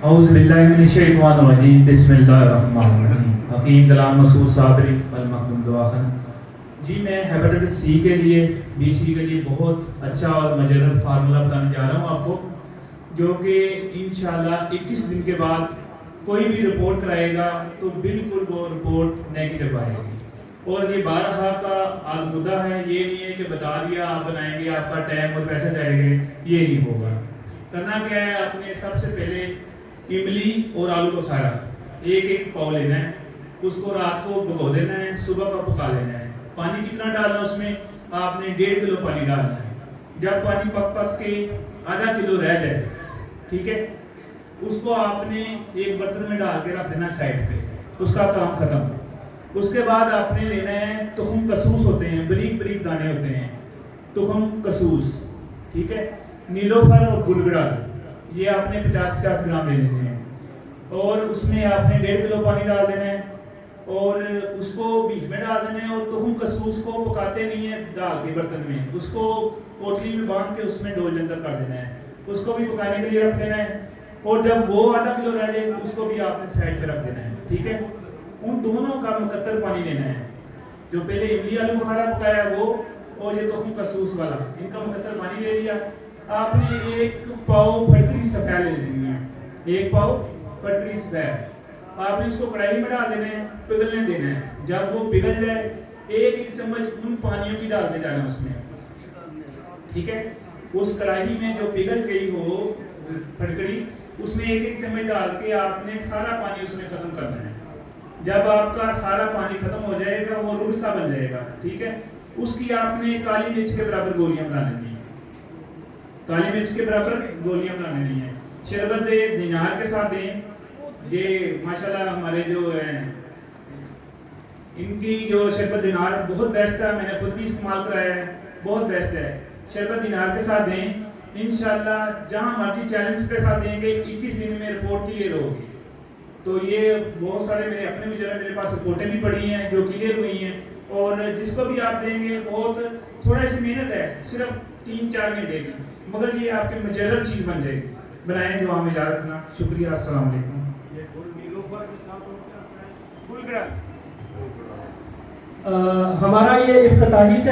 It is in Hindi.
औज़ुबिल्लाहिमिनश्शैतानिर्रजीम बिस्मिल्लाहिर्रहमानिर्रहीम। हकीम कलाम मसूद साबरी अल मखदूम दुआखन। जी मैं हेपेटाइटिस सी के लिए BC के लिए बहुत अच्छा और मजेदार फार्मूला बताने जा रहा हूँ आपको, जो कि इंशाल्लाह 21 दिन के बाद कोई भी रिपोर्ट कराएगा तो बिल्कुल वो रिपोर्ट नेगेटिव आएगी। और ये 12 का आजमुदा है, ये नहीं है कि बता दिया आप बनाएंगे आपका टाइम और पैसे जाएंगे, ये नहीं होगा। करना क्या है, आपने सबसे पहले इमली और आलू बुखारा एक पाव लेना है, उसको रात को भिगो देना है, सुबह का पका लेना है। पानी कितना डालना है उसमें, आपने 1.5 किलो पानी डालना है। जब पानी पक पक के आधा किलो रह जाए, ठीक है, उसको आपने एक बर्तन में डाल के रख देना साइड पे, उसका काम खत्म। उसके बाद आपने लेना है तुखम कसूस होते हैं, बारीक बारीक दाने होते हैं, तुखम कसूस, ठीक है, नीलोफर और गुलगड़ा, ये आपने 50-50 ग्राम ले लेने हैं। और उसमें आपने 1.5 किलो पानी डाल देना है और उसको बीच में डाल देना है। और तुखम कसूस को पकाते नहीं है डाल के बर्तन में, उसको पोटली में बांध के उसमें डोल अंदर कर देना है, उसको भी पकाने के लिए रख देना है। और जब वो आधा किलो रह जाए उसको भी आपने साइड पे रख देना है, ठीक है। उन दोनों का मुकद्दर पानी लेना है, जो पहले इमली आलू बुखारा पकाया वो और ये तुखम कसूस वाला, इनका मुकद्दर पानी ले लिया। आपने 1 पाव फटकरी सफ़ेद ले लेनी है, 1 पाव फटकरी सफ़ेद आपने उसको कढ़ाई में डाल देना है, पिघलने देना है। जब वो पिघल जाए 1-1 चम्मच उन पानियों की डालते जाना उसमें, ठीक है। उस कढ़ाई में जो पिघल गई हो फटकरी, उसमें 1-1 चम्मच डाल के आपने सारा पानी उसमें खत्म करना है। जब आपका सारा पानी खत्म हो जाएगा वो रुख सा बन जाएगा, ठीक है। उसकी आपने काली मिर्च के बराबर गोलियां बना लेनी है, काली मिर्च के बराबर गोलियां बना लेनी है। शरबत दिनार के साथ दें, ये माशाल्लाह हमारे जो हैं इनकी जो शरबत दिनार बहुत बेस्ट है, मैंने खुद भी इस्तेमाल कराया है, बहुत बेस्ट है। शरबत दिनार के साथ दें, इंशाल्लाह जहां मर्जी चैलेंज के साथ देंगे 21 दिन में रिपोर्ट क्लियर होगी। तो ये बहुत सारे मेरे अपने भी जरा मेरे पास रिपोर्टें भी पड़ी हैं जो क्लियर हुई हैं। और जिसको भी आप देंगे बहुत थोड़ा सी मेहनत है, सिर्फ 3-4 घंटे की, मगर ये आपके मजेदार चीज़ बन जाएगी। बनाएं, दुआ में याद रखना। शुक्रिया, अस्सलाम वालेकुम। हमारा ये इफ्तिताही से